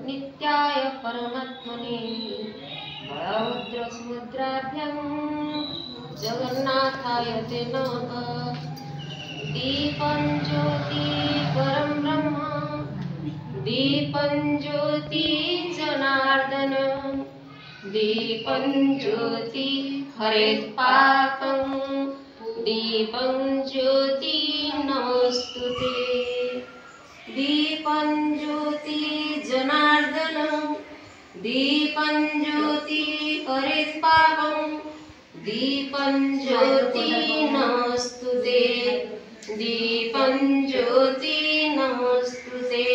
नित्याय परमात्मने बलभद्रसुभद्राभ्यां जगन्नाथाय ते नमः। दीपं ज्योति परं ब्रह्म दीपं ज्योति जनार्दन दीपं ज्योति हरेत् पापं दीपं ज्योति नमोस्तुते। दीपं ज्योति जनार्दन दीपं ज्योति हरेत् पापं दीपं ज्योति नमोस्तुते। दीपं ज्योति नमोस्तुते।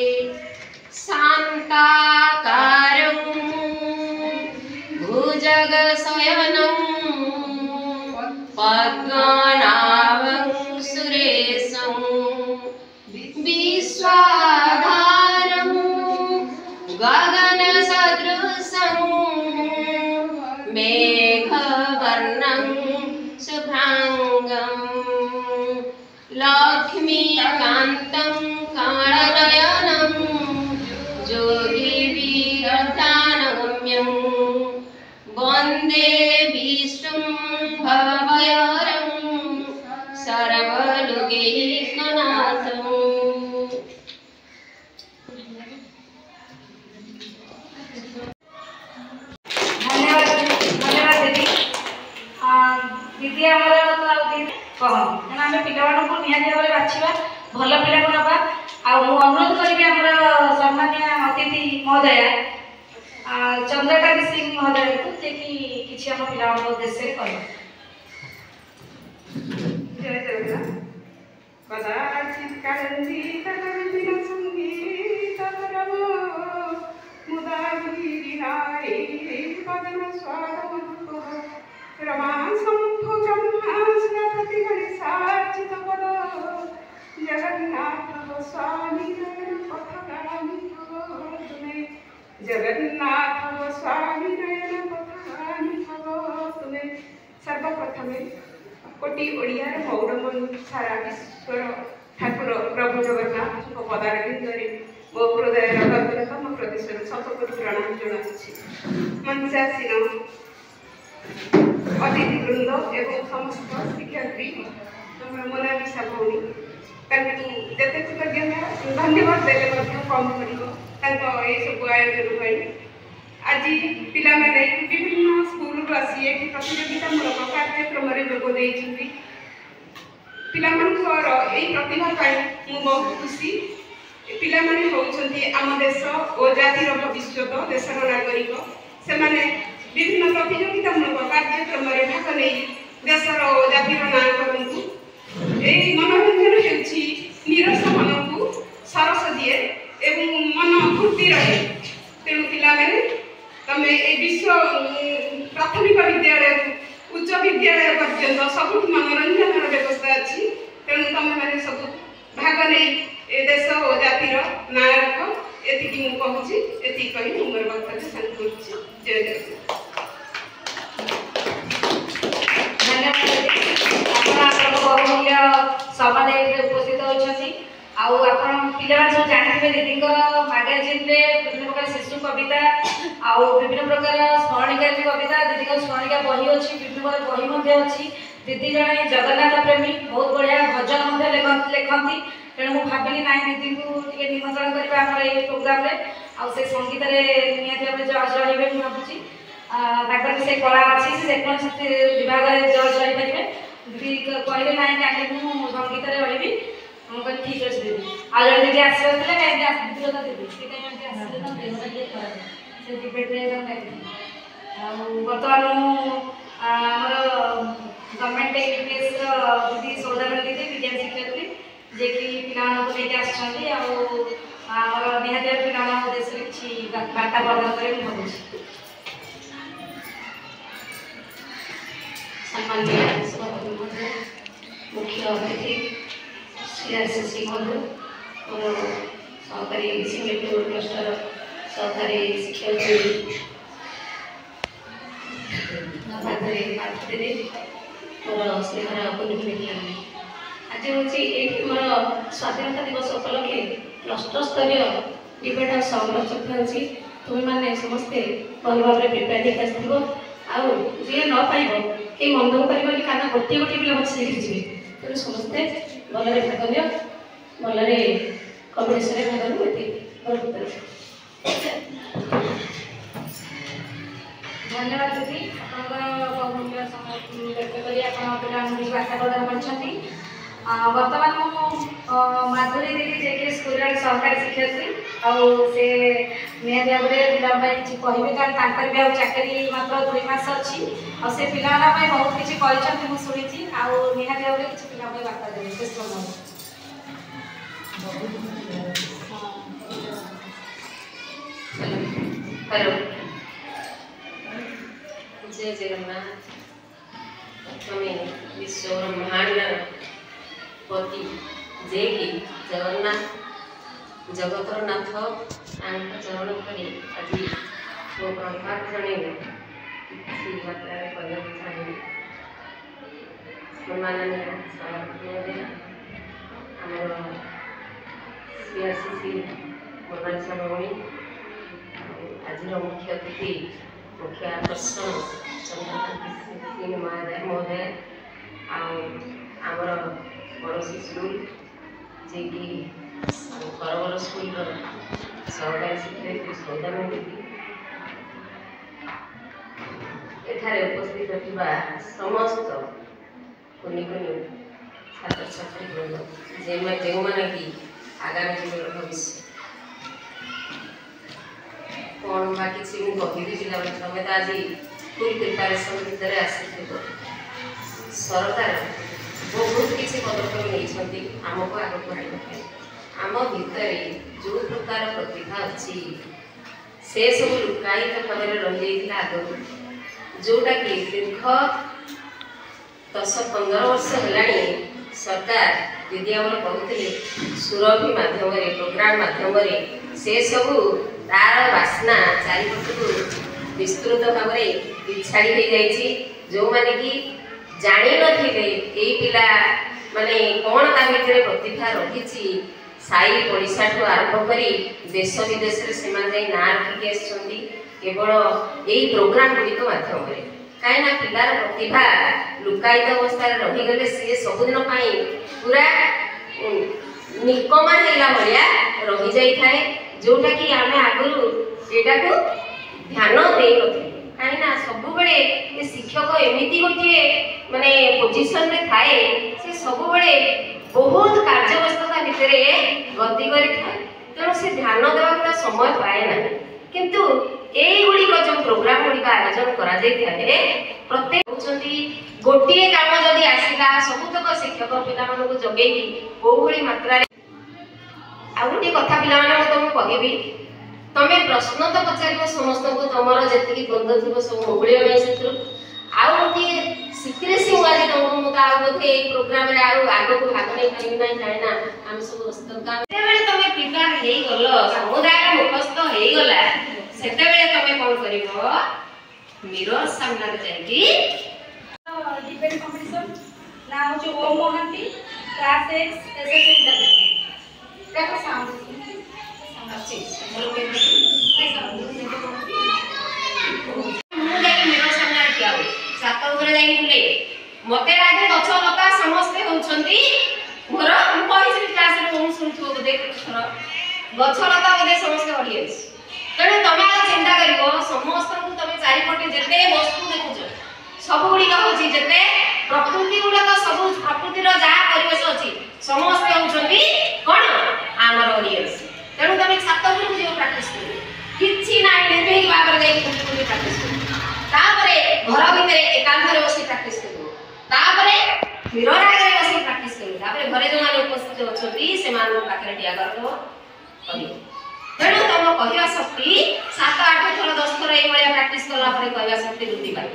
शान्ताकारं भुजगशयनं पद्मनाभं सुरेशं विश्वाधारं गगनसदृशं मेघवर्णं शुभ्रांगं लक्ष्मीकान्तं कमलनयनं योगिभिर्ध्यानगम्यं वन्दे विष्णुं भवभयहरं सर्वलोकैकनाथं। धन्यवाद दीदी। दीदी आम कह आम पिला निहाती भाव में बाछा भल पिला को नवा अनुरोध करी आम सम्मान्य अतिथि महोदया चंद्रकांत सिंह महोदय को कि किसी आम पिला उद्देश्य कह। जय जगन्नाथ। कदाचित् कालञ्जितकविदिन सङ्गीतपरमो मुदागिरिनारी पदनस्वादमधुः रमासम्भो ब्रह्मास्त्रप्रतिगणिसार्चितपद जगन्नाथः स्वामी पथगामि भव तुमे। जगन्नाथः स्वामी पथगामि भव तुमे। सर्वप्रथमे कोटि ओडियार मौरम सारा विश्वर ठाकुर प्रभु जगन्नाथ पदारविंदे मो हृदय तम प्रदेश शतकोटि प्रणाम जनाऊँगी। मंचासीन अतिथिवृंद एवं समस्त शिक्षार्थी मोनालिसा भौणी जिते कृतज्ञता धन्यवाद देले कम कर सब आयोजन पर आज पिला माने विभिन्न स्कूल आसी एटी प्रतियोगितामूलक कार्यक्रम में जोग देइछन्ति। पिला मानकर एई प्रतिभा पाई मु बहुत खुशी। पिला माने होउछन्ति आम देश ओ जातिर भविष्यत देशर नागरिक से माने विभिन्न प्रतियोगितामूलक कार्यक्रम में भाग नहीं देशर ओ जातिर नाम करंतु। एई मनोरंजन हेउछि निरस मन को सरस दिए एवं मन फूर्ति रहे। तेणु पिला माने तमें ए विश्व प्राथमिक विद्यालय उच्च विद्यालय पर्यंत सब मनोरंजन व्यवस्था अच्छी। तेणु तुम मैंने सब भाग नहीं ए देश और जातिर ना रख एति मुझे एति कही मोर वक्तव्य शांत कर। जय जगन्नाथ। धन्यवाद। बहुमूल्य सभा उपस्थित होती पिला सब जानते दीदी मैगजीन विभिन्न प्रकार शिशु कविता आउ विभिन्न प्रकार स्मरणिका कविता दीदी स्मरणिका बही अच्छी विभिन्न प्रकार बही अच्छी। दीदी जड़े जगन्नाथ प्रेमी बहुत बढ़िया भजन लिखती। तेणु मुझे भाविली ना दीदी को निमंत्रण करवा प्रोग्राम से संगीत निहती भाव जज रही भावुँ से कला अच्छी से विभाग में जज रही पारे। दीदी कहले ना कि संगीत रही मुझे ठीक अच्छे दीदी आज जब दीदी आसला कहीं आसती तो दीदी से डिबेट बर्तमान आमर गवर्नमेंट यूपीएस दीदी सौदागर दीदी विज्ञान शिक्षयत्री जे कि पिला लेके आमर निहती पिला उद्देश्य किसी बार्ता प्रदान करें भावुँ। सम्मान्य मुख्य अतिथि श्री मधु और सहकारी सिंगेपुर क्लस्टर सहकारी शिक्षक मोर स्नेहर कुलुमी आज हूँ ये मोर स्वाधीनता दिवस उपलक्षे क्लस्टर स्तरीय डिबेट और सॉन्ग रखा अच्छी तुम्हें समस्ते भल भाव में प्रिपेयर होकर आसो आउ जी न पाइब कई मन दुख कर कारण गोटे गोटे पिला मत सीखी जी तेणु समस्ते भलरे भाग नि भलरे कम्पिटिशन भाग नहीं धन्यवाद दीदी बहुमूल्य समय व्यक्त कर वार्ता प्रदान कर बर्तमान माधुरी दीदी जे स्कूल सरकारी शिक्षयित्री से निहत भाव में पिला किसी कहे कारण भी चाकरी मात्र 2 मास अच्छी से पिला बहुत किसी शुणी निहत भाव में किसी पिला वार्ता देवे शेष हेलो जय जगन्नाथ प्रथमे विश्व ब्रह्मांड पति जे कि जगन्नाथ जगतर नाथ चरण करी आज मो प्रभात जन किसी मात्रा चाहिए सम्माननीय सभापति आमर सीआरसीसी मोनालिसा भौणी आज मुख्य अतिथि मुख्य आकर्षण चंद्रकांत महोदय आमर पड़ोसी स्कूल जे कि करवर स्कूल सहकारी शिक्षयित्री सौदामी दीदी एठारे उपस्थित थिबा समस्त कुनि कुनि छात्र छात्री बृंद जो मैंने कि आगामी जीवन भविष्य कौन बा किसी कहबी पिला तुम तो आज फुल प्रिपेरेसन भितर आसी सरकार बहुत किसी पदक्षेप नहीं आमको आगे बढ़ाई आम भितर जो प्रकार प्रतिभा अच्छी से सब लुकायित भाव में रही आगु जोटा कि दीर्घ 10-15 वर्ष है सरकार दीदी आम कहते सुरभि मध्यम प्रोग्राम मध्यम से सबू तार बास्ना चारिपटू विस्तृत भाव में बिछाड़ी हो जाए जो मैंने कि जानी नथिले एई पिला माने कौन ता भितर प्रतिभा रही साई पड़िशा ठू आरंभ करी देश विदेश से ना रखिक आसुँच केवल यही प्रोग्राम गुड़िक माध्यम कहीं पिलार प्रतिभा लुकायित अवस्था रहीगले सी सबुदिन पूरा निकमा है भाया रही जाए जोटा कि आम आगु यहाँ को ध्यान दे कहीं सब बड़े शिक्षक एमती गोटे माने पोजिशन में थाए से सब बड़े बहुत कार्यव्यस्तता भितर गति कर तेणु से ध्यान देवा समय पाए ना किंतु गुड़िक जो प्रोग्राम गुड़िक आयोजन करा प्रत्येक गोटे काम जदि आसला सबुतक शिक्षक पिला जगे कौली मात्रा आ गोटे कथा पिला तुमको कहबी तमें प्रश्न तो पचार समस्त को तुम जी द्वंद्व थी सब मुगुड़ा से आउ गोटे सिक्रेसी आज तुमको मुझे प्रोग्राम आग को भाग नहीं पारि ना जाना आम सब तुम प्रिपेयर हो गल समुदाय मुखस्थ हो गला से तुम कौन कर मिरर सामने जाइए डिबेट कंपटीशन ना हो ओम मोहंती क्लास 6 एसएससी देखो साउंड अच्छी मते लागे गछ लता समस्ते होउछंती मोर हम कहि क्लास रे हम सुनथो देख गछ लता बोले समस्ते ऑडियंस तेणु तुम चिंता करिवो समस्त को तुम चारिपटे जेते वस्तु देखुछ सब गुड़ी होची जेते प्रकृति गुड़ा तो सब प्रकृतिर जहा परिवेश अछि समस्त होउछंती कोन आमर ऑडियंस तेणु तुम छात पर जो प्रैक्टिस करो किछि नाही निर्भीक भाବରେ जाई कुछ प्रैक्टिस करो तापरे घर भीतर एकांत रे बसी प्रैक्टिस करो तापरे मिरर आगे बसी प्रैक्टिस करो तापरे घरे जो माने उपस्थित अछंती से मान पाखरे टिया करतो करी तेणु तुम कहवा शक्ति 7-8 थर 10 थर एई भलिया प्रैक्टिस करला परे कहवा शक्ति वृद्धि पाई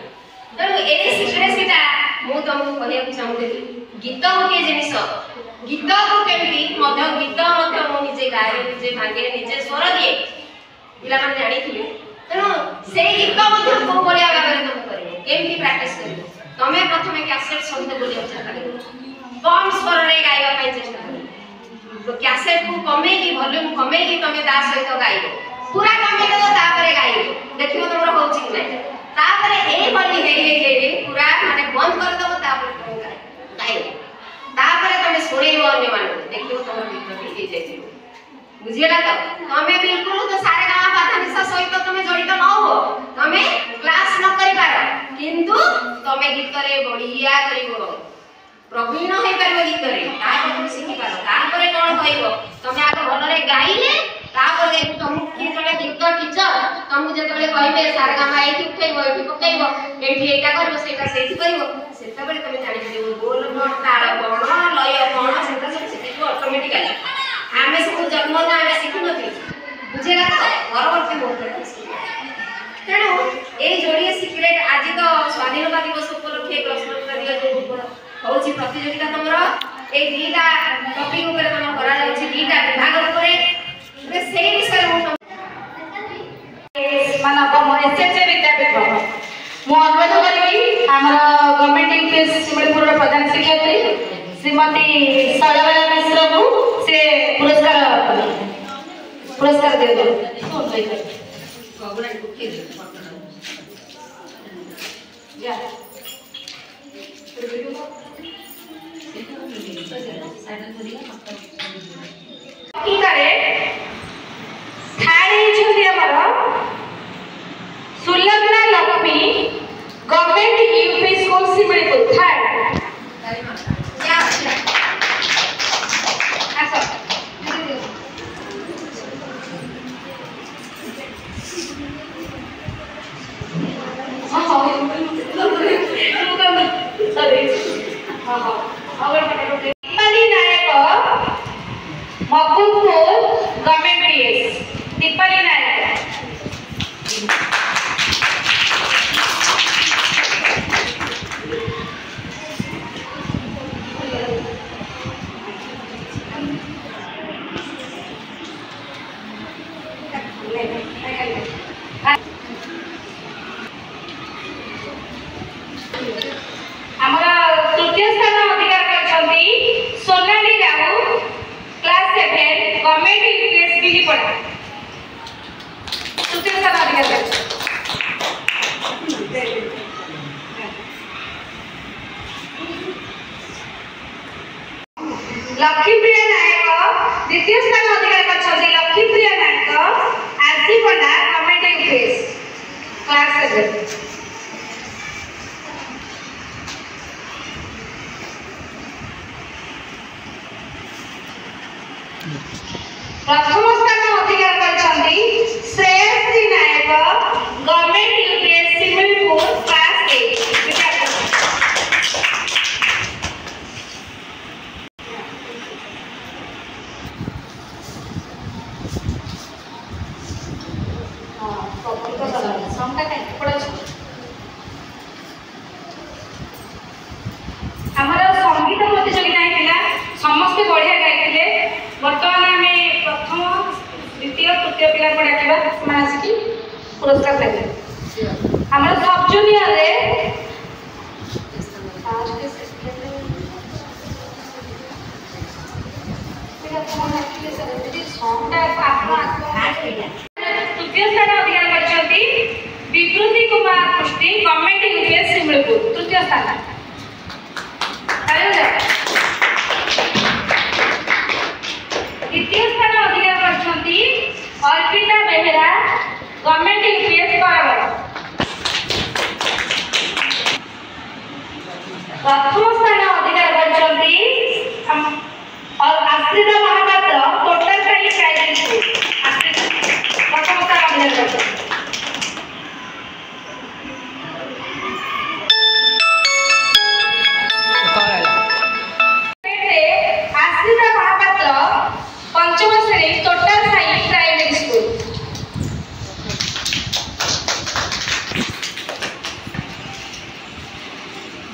तेणु ए सिक्रेसीटा मु तुमको कहया चाहूथि गीत गोटे जिनिस गीत को केमती मध्य गीत मध्य मु निजे गाए निजे भागे निजे स्वर दिए पिला माने जानि थिले तेणु से गीत मध्य को भलिया भाबरे तुम करिवो केमती प्रैक्टिस करिवो तमे प्रथमे कैसेट सहित बोलिया चेष्टा करिवो कम स्वर रे गाइबा पई चेष्टा करिवो कैसेट को कमेगी वॉल्यूम कमेगी तमे ता सहित गाइबो पूरा कमे देबो तापरे गाइबो देखिबो तमरो होछि कि नै तापरे ए बली हे पूरा माने बंद कर देबो तापरे गाइबो तापरे तमे सुनेइबो अन्य मान देखिबो तमरो गीत हे जाइबो बुझियला तो तमे बिल्कुल तो सारे गामा बाधा निशा सहित तमे जड़ित न हो तमे क्लास न करि पारो किंतु तमे गीत रे बढ़िया करिवो प्रवीण होई परबो गीत रे तापर तुम सिखि पारो तापर कोन होइबो तमे आगे भल रे गाइले तापर तुम कि जने गीत टीचर तुम जेतबेले कहिबे सारे गामा एठी उठैबो एठी पकैबो एठी एटा करबो सेटा सेठी करबो सेटा बेले तमे जानि दिबो बोल कोन ताल कोन लय कोन सेटा सब सिखिबो ऑटोमेटिकली आमे सब जन्म ना आमे सिखि नथि बुझेला तो परवर्ती मोड तेणु ए जोड़िए सिक्रेट आज तो स्वाधीनता दिवस उपलक्षे प्रश्न दिया होची प्रतियोगिता तमरो ए दीटा टॉपिक ऊपर तम करा जाउची दीटा विभाग ऊपर रे सेही विषय मानव एसएचए विद्यापीठ मु अनुरोध करिबी हमर गवर्नमेंट यूपीएससी सिमलपुर प्रधान शिक्षयित्री श्रीमती सळवला मिश्र को से पुरस्कार दे दो गगुड़ा कुके दे जा Sulagna Lakshmi government UP school Simalpur third Makundpur government PS Deepali Nayak हमारा तृतीय स्थान अधिकार करछंती Sonali Rahu class 7 government UPS बिली पढ़ा तृतीय स्थान अधिकार कर लक्ष्मीप्रिया नायक द्वितीय स्थान अधिकार करछंती लक्ष्मीप्रिया नायक आरसी पंडा गवर्नमेंट यूपीएस क्लास 7 प्रथम स्थान अधिकार करछंती श्रेयसी नायक गवर्नमेंट यूपीएस सिमलपुर क्लास 8 हमारा संगीत प्रतियोगिता है समस्त बढ़िया गाइले बर्तमान आम प्रथम द्वितीय तृतीय पिला को डाकिबा आसिकी पुरस्कार देबे हमारा सब जूनियर रे तृतीय स्थान अधिकार करछंती विकृति कुमार पुष्टि गवर्नमेंट यूपीएस सिमलपुर तृतीय स्थान द्वितीय स्थान अधिकार करछंती अर्पिता बेहेरा गवर्नमेंट यूपीएस बराबर प्रथम स्थान अधिकार करछंती और आश्रिता महापात्र टोटल प्राइज प्रथम स्थान अधिकार करछंती आश्रिता महापात्र पंचम श्रेणी total science primary school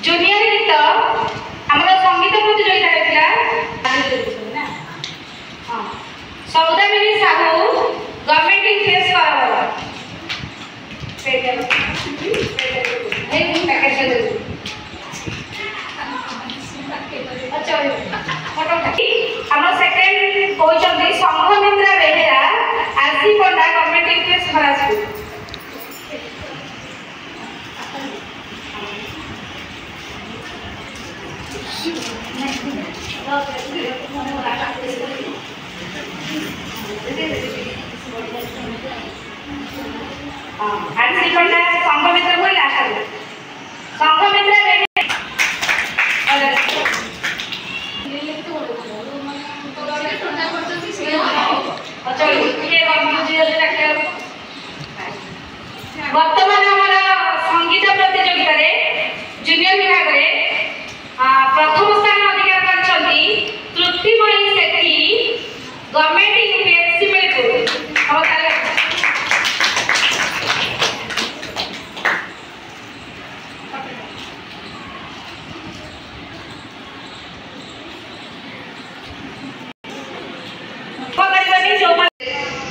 junior गीत आरसी पंडा संघमित्र को लास्ट संघमित्र वर्तमान संगीत प्रतियोगिता जूनियर विभाग में प्रथम स्थान अधिकार करछंती तृप्तिमयी सेठी गवर्नमेंट यूपीएससी मेलपुर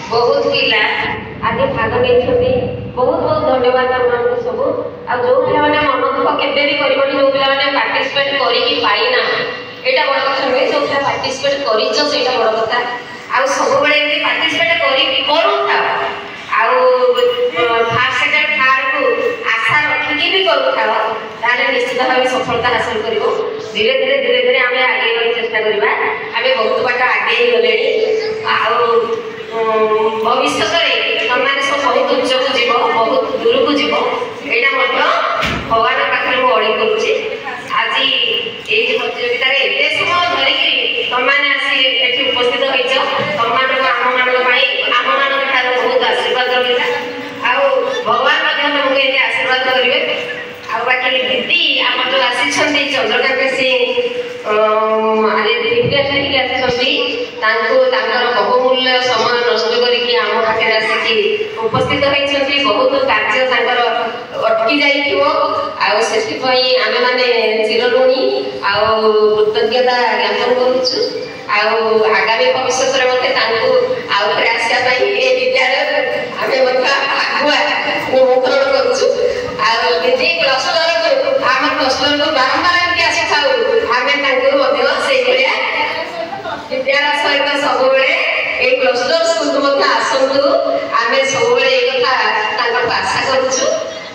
बहुत पिला आज भाग नहीं बहुत बहुत धन्यवाद आपको सब आ जो पिला मन दुख केबे भी करबनी जो पिला पार्टिसिपेट करिकी पाइना एटा बड़ कथा नहीं जो पिला पार्टिसिपेट करिछ सेटा बड़ कथा आ सब बेले एमती पार्टिसिपेट करू था आ फर्स्ट सेकंड थर्ड को आशा रखिकी भी करू था ताले निश्चित भाव सफलता हासिल करिवो धीरे धीरे आमे आगे चेष्टा करबा आमे बहुत बाट आगे गले आ भविष्य तुमने सब बहुत उच्च को जीव बहुत दूर को जीव यहाँ भगवान पाखे मुझे अड़ी करुच्ची आज ये प्रतियोगिता एत समय धरिकी तुमने आसी ये उपस्थित होम आम मान बहुत आशीर्वाद रहा आ भगवान तुमको ये आशीर्वाद करेंगे आ बाकी दीदी आम जो आसी चंद्रकांत सिंह बहुमूल्य समय नष्ट करके आम पाखे आसिकी उपस्थित होती बहुत कार्य अटकी जाइए आम मैंने चिरऋणी कृतज्ञता ज्ञापन करुचु आगामी भविष्य आउे आसवाई ए विद्यालय आम आगुआ निमंत्रण करुचु दीदी क्लस्टर आम क्लस्टर को बारंबार एमती आसी था आम विद्यालय सहित सब क्लस्टर स्कूल को आसतु आम सब कथा आशा करुचु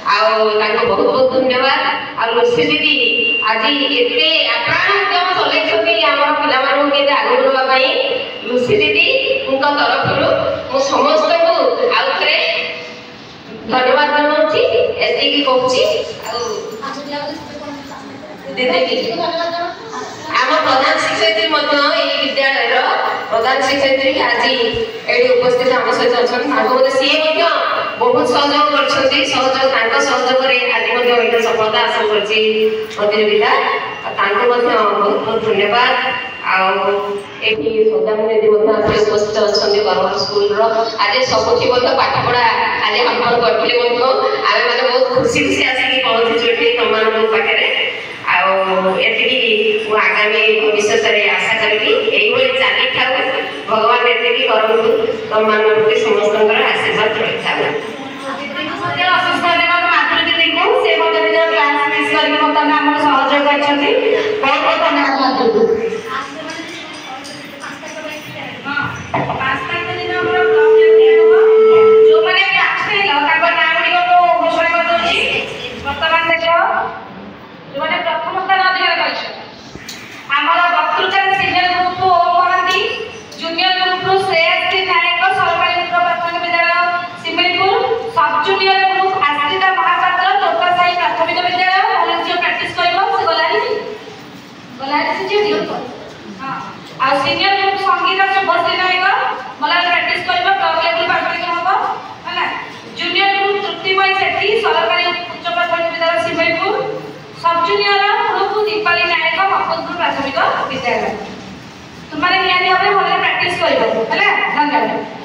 बहुत बहुत धन्यवाद आ लुसी दीदी आज एते आप्राण उद्यम चलैछथि आम पिला मानू के आगु रवाई लुसी दीदी उनका तरफ मु समस्त को आउथरे धन्यवाद जनाउछि एतिकी कहूछि दीदी आम प्रधान शिक्षयित्री विद्यालय प्रधान शिक्षयित्री आज ये उपस्थित आम सहित अच्छा सी बहुत सहयोग कर सहयोग आज सफलता हासिल कर प्रतियोगिता बहुत बहुत धन्यवाद आदि सौदामिनी दीदी उपस्थित अच्छा बरगढ़ स्कूल आज सबुठी पाठपढ़ा आज हम करते आम मैंने बहुत खुशी खुशी आसिक पहुँचीचु तुम पाखे आगामी भविष्य में आशा करी चली था भगवान ये करूँ तुम मान समस्त आशीर्वाद रही था अशेष धन्यवाद माधुरी दीदी को से क्लास मिस करके बर्तमान सहयोग कर बहुत बहुत धन्यवाद जो मैंने क्लास घोषणा कर बर्तमान देख जो मैंने प्रथम स्थान अधिकार कर वक्तृता सीनियर ग्रुप को ओम महांती जूनियर ग्रुप श्रेयसी नायक सरकारी प्राथमिक विद्यालय सिमलीपुर सब जूनियर ग्रुप आश्रिता महापात्र तोटासाई प्राथमिक विद्यालय भलंटियर प्रैक्टिस करबो से गलारी से हां आ सीनियर ग्रुप संगीत शुभश्री नायक मला प्रैक्टिस करबो ब्लॉक लेवल प्राथमिक होबो हैला जूनियर ग्रुप तृप्तिमयी सेठी सरकारी उच्च प्राथमिक विद्यालय सिमलीपुर सब जूनियर ग्रुप दीपाली नायक मफतपुर प्राथमिक विद्यालय तुमने निहाती भाव में प्रैक्टिस कर धन्यवाद।